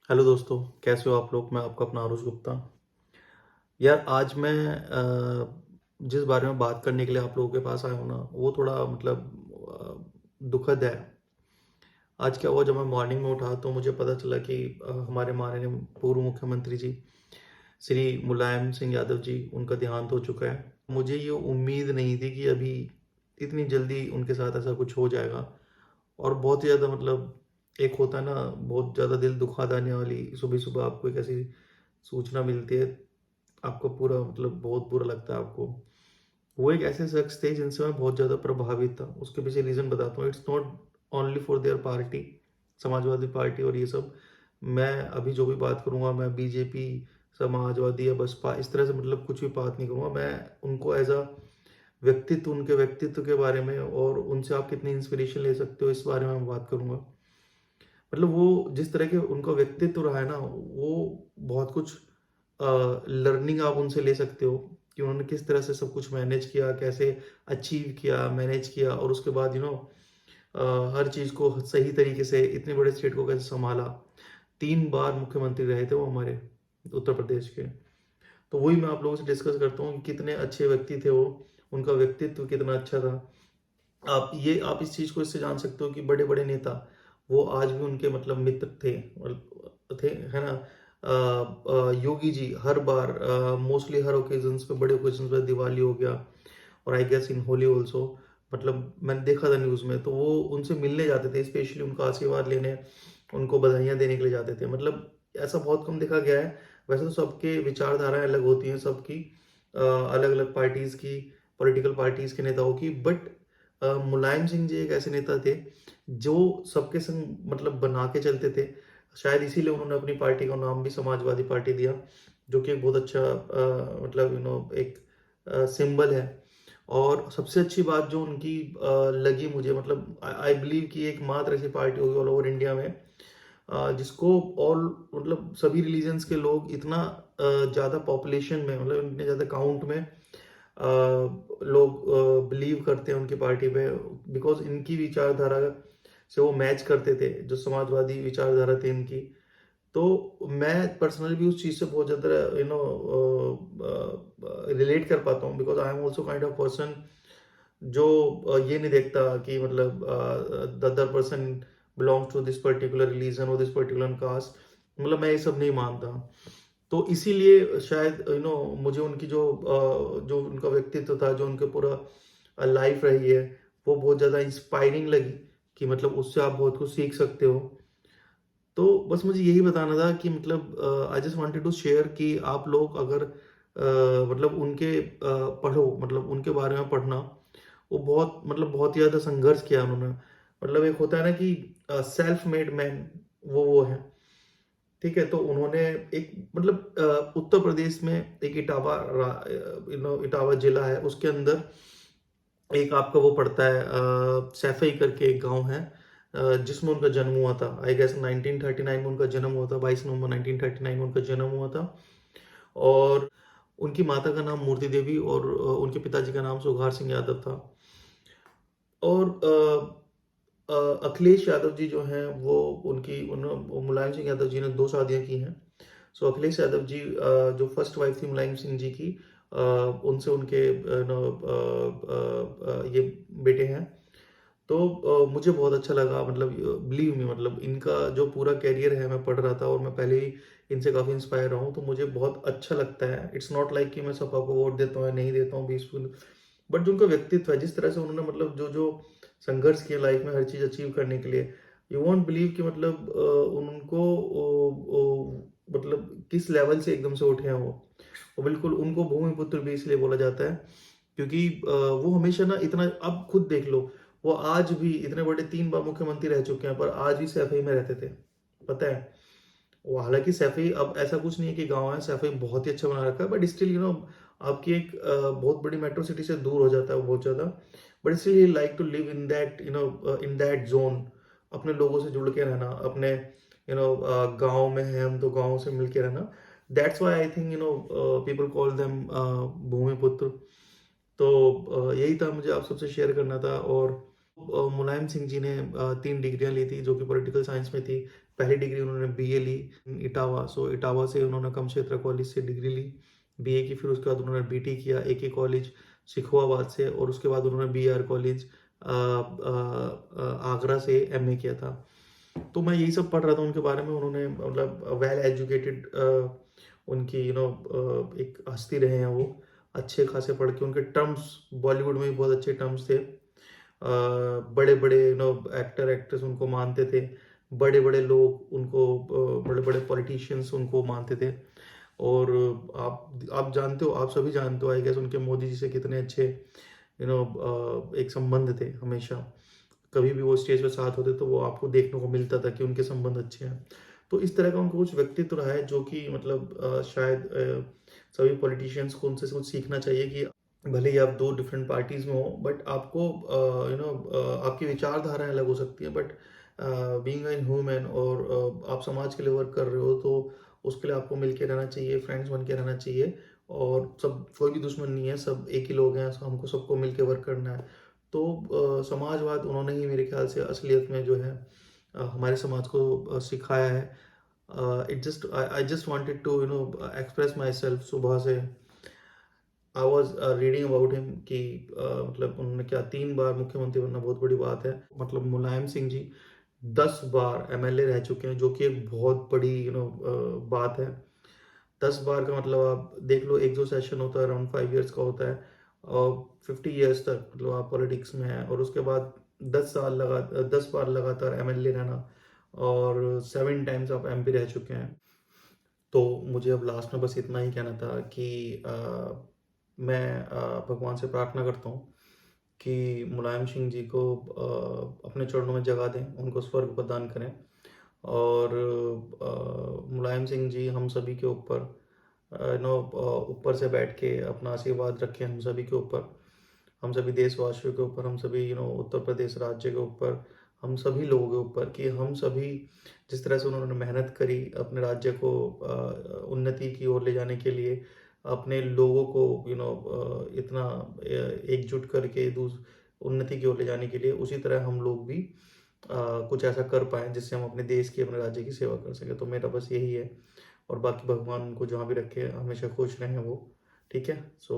Hello दोस्तों, कैसे हो आप लोग? मैं आपका अपना आरुष गुप्ता। यार आज मैं जिस बारे में बात करने के लिए आप लोगों के पास आया हूँ ना, वो थोड़ा दुखद है। आज क्या हुआ, जब मैं मॉर्निंग में उठा तो मुझे पता चला कि हमारे माननीय पूर्व मुख्यमंत्री जी श्री मुलायम सिंह यादव जी, उनका देहांत हो चुका है। मुझे ये उम्मीद नहीं थी कि अभी इतनी जल्दी उनके साथ ऐसा कुछ हो जाएगा। और बहुत ही ज़्यादा एक होता है ना, बहुत ज़्यादा दिल दुखा देने वाली सुबह सुबह आपको एक ऐसी सूचना मिलती है। आपको पूरा बहुत बुरा लगता है आपको। वो एक ऐसे शख्स थे जिनसे मैं बहुत ज़्यादा प्रभावित था। उसके पीछे रीज़न बताता हूँ। It's not only for their party, Samajwadi party और ये सब। मैं अभी जो भी बात करूँगा, मैं बीजेपी, समाजवादी या बसपा इस तरह से कुछ भी बात नहीं करूँगा। मैं उनको एज अ व्यक्तित्व, उनके व्यक्तित्व के बारे में और उनसे आप कितनी इंस्पिरेशन ले सकते हो, इस बारे में मैं बात करूँगा। वो जिस तरह के उनका व्यक्तित्व रहा है ना, वो बहुत कुछ लर्निंग आप उनसे ले सकते हो कि उन्होंने किस तरह से सब कुछ मैनेज किया, कैसे अचीव किया, मैनेज किया और उसके बाद हर चीज़ को सही तरीके से इतने बड़े स्टेट को कैसे सँभाला। 3 बार मुख्यमंत्री रहे थे वो हमारे उत्तर प्रदेश के। तो वही मैं आप लोगों से डिस्कस करता हूँ कि कितने अच्छे व्यक्ति थे वो, उनका व्यक्तित्व कितना अच्छा था। आप इस चीज़ को इससे जान सकते हो कि बड़े-बड़े नेता, वो आज भी उनके मित्र थे थे, है ना? योगी जी हर बार मोस्टली हर ओकेज़न्स पे, बड़े ओकेज़न्स पे, दिवाली हो गया और I guess in Holi also, मैंने देखा था न्यूज़ में, तो वो उनसे मिलने जाते थे, स्पेशली उनका आशीर्वाद लेने, उनको बधाइयाँ देने के लिए जाते थे। ऐसा बहुत कम देखा गया है। वैसे तो सबके विचारधाराएँ अलग होती हैं, सबकी अलग-अलग पार्टीज़ की, पॉलिटिकल पार्टीज़ के नेताओं की, बट मुलायम सिंह जी एक ऐसे नेता थे जो सबके संग बना के चलते थे। शायद इसीलिए उन्होंने अपनी पार्टी का नाम भी समाजवादी पार्टी दिया, जो कि एक बहुत अच्छा एक सिंबल है। और सबसे अच्छी बात जो उनकी लगी मुझे, आई बिलीव कि एकमात्र ऐसी पार्टी होगी ऑल ओवर इंडिया में जिसको ऑल सभी रिलीजन्स के लोग इतना ज़्यादा पॉपुलेशन में, इतने ज़्यादा काउंट में लोग बिलीव करते हैं उनकी पार्टी पे, बिकॉज इनकी विचारधारा से वो मैच करते थे, जो समाजवादी विचारधारा थी इनकी। तो मैं पर्सनली भी उस चीज़ से बहुत ज़्यादा रिलेट कर पाता हूँ, because I am also kind of person जो ये नहीं देखता कि the other person belongs to this particular religion और दिस पर्टिकुलर कास्ट। मैं ये सब नहीं मानता। तो इसीलिए शायद मुझे उनकी जो उनका व्यक्तित्व था, जो उनके पूरा लाइफ रही है, वो बहुत ज़्यादा इंस्पायरिंग लगी कि उससे आप बहुत कुछ सीख सकते हो। तो बस मुझे यही बताना था कि I just wanted to share कि आप लोग अगर उनके पढ़ो, उनके बारे में पढ़ना। वो बहुत ही ज़्यादा संघर्ष किया उन्होंने। एक होता है ना कि सेल्फ मेड मैन, वो है। ठीक है, तो उन्होंने एक उत्तर प्रदेश में एक इटावा जिला है, उसके अंदर एक आपका वो पड़ता है, सैफई करके एक गांव है, जिसमें उनका जन्म हुआ था। आई गेस 1939 में उनका जन्म हुआ था, 22 नवंबर 1939 में उनका जन्म हुआ था। और उनकी माता का नाम मूर्ति देवी और उनके पिताजी का नाम सुघार सिंह यादव था। और अखिलेश यादव जी जो हैं, वो मुलायम सिंह यादव जी ने 2 शादियाँ की हैं। सो अखिलेश यादव जी जो फर्स्ट वाइफ थी मुलायम सिंह जी की, उनसे उनके ये बेटे हैं। तो मुझे बहुत अच्छा लगा, बिलीव मी, इनका जो पूरा करियर है, मैं पढ़ रहा था और मैं पहले ही इनसे काफ़ी इंस्पायर रहा हूँ, तो मुझे बहुत अच्छा लगता है। इट्स नॉट लाइक कि मैं सपा को वोट देता हूँ या नहीं देता हूँ, पीसफुल, बट जो उनका व्यक्तित्व है, जिस तरह से उन्होंने जो जो संघर्ष किया लाइफ में हर चीज़ अचीव करने के लिए, यू वॉन्ट बिलीव कि उनको किस लेवल से एकदम से उठे हैं वो बिल्कुल उनको भूमिपुत्र भी इसलिए बोला जाता है क्योंकि वो हमेशा ना इतना, अब खुद देख लो, वो आज भी इतने बड़े 3 बार मुख्यमंत्री रह चुके हैं, पर आज भी सैफई में रहते थे, पता है। वो हालांकि सैफई अब ऐसा कुछ नहीं है कि गांव है, सैफई बहुत ही अच्छा बना रखा है, बट स्टिल आपकी एक बहुत बड़ी मेट्रो सिटी से दूर हो जाता है वो बहुत ज़्यादा, but still he like to live in that in that zone, अपने लोगों से जुड़ के रहना, अपने गांव में है हम तो गांव से मिल के रहना। That's why I think people call them भूमिपुत्र। तो यही था, मुझे आप सबसे शेयर करना था। और मुलायम सिंह जी ने 3 डिग्रियाँ ली थी जो कि पॉलिटिकल साइंस में थी। पहली डिग्री उन्होंने बीए ली इटावा, सो इटावा से उन्होंने कमक्षेत्र कॉलेज से डिग्री ली बीए की। फिर उसके बाद उन्होंने बीटी किया एके कॉलेज सिखवाबाद से, और उसके बाद उन्होंने बीआर कॉलेज आगरा से एमए किया था। तो मैं यही सब पढ़ रहा था उनके बारे में। उन्होंने मतलब वेल एजुकेटेड उनकी एक हस्ती रहे हैं वो, अच्छे खासे पढ़ के उनके टर्म्स बॉलीवुड में भी बहुत अच्छे टर्म्स थे। बड़े बड़े एक्टर एक्ट्रेस उनको मानते थे, बड़े बड़े लोग उनको बड़े बड़े पॉलिटिशियंस उनको मानते थे। और आप जानते हो, आप सभी जानते हो आई गेस, उनके मोदी जी से कितने अच्छे एक संबंध थे हमेशा। कभी भी वो स्टेज पे साथ होते तो वो आपको देखने को मिलता था कि उनके संबंध अच्छे हैं। तो इस तरह का उनका कुछ व्यक्तित्व रहा है जो कि मतलब शायद सभी पॉलिटिशियंस को उनसे कुछ सीखना चाहिए कि भले ही आप दो डिफरेंट पार्टीज में हो, बट आपको आपकी विचारधाराएं अलग हो सकती है, बट बीइंग एन ह्यूमन, और आप समाज के लिए वर्क कर रहे हो तो उसके लिए आपको मिलके रहना चाहिए, फ्रेंड्स बन के रहना चाहिए। और सब, कोई भी दुश्मन नहीं है, सब एक ही लोग हैं, हमको सबको मिलके वर्क करना है। तो समाजवाद उन्होंने ही मेरे ख्याल से असलियत में जो है हमारे समाज को सिखाया है। It just I just wanted to express myself. सुबह से I was reading about him कि मतलब उन्होंने क्या 3 बार मुख्यमंत्री बनना बहुत बड़ी बात है। मतलब मुलायम सिंह जी 10 बार एमएलए रह चुके हैं, जो कि एक बहुत बड़ी बात है। 10 बार का मतलब आप देख लो, एक जो सेशन होता है अराउंड 5 ईयर्स का होता है, और 50 ईयर्स तक मतलब आप पॉलिटिक्स में हैं, और उसके बाद 10 बार लगातार एमएलए रहना, और 7 टाइम्स आप एमपी रह चुके हैं। तो मुझे अब लास्ट में बस इतना ही कहना था कि मैं भगवान से प्रार्थना करता हूँ कि मुलायम सिंह जी को अपने चरणों में जगह दें, उनको स्वर्ग प्रदान करें। और मुलायम सिंह जी हम सभी के ऊपर ऊपर से बैठ के अपना आशीर्वाद रखें हम सभी के ऊपर, हम सभी देशवासियों के ऊपर, हम सभी उत्तर प्रदेश राज्य के ऊपर, हम सभी लोगों के ऊपर, कि हम सभी जिस तरह से उन्होंने मेहनत करी अपने राज्य को उन्नति की ओर ले जाने के लिए, अपने लोगों को इतना एकजुट करके उन्नति की ओर ले जाने के लिए, उसी तरह हम लोग भी कुछ ऐसा कर पाएँ जिससे हम अपने देश की, अपने राज्य की सेवा कर सकें। तो मेरा बस यही है, और बाकी भगवान उनको जहाँ भी रखे हमेशा खुश रहें वो। ठीक है? सो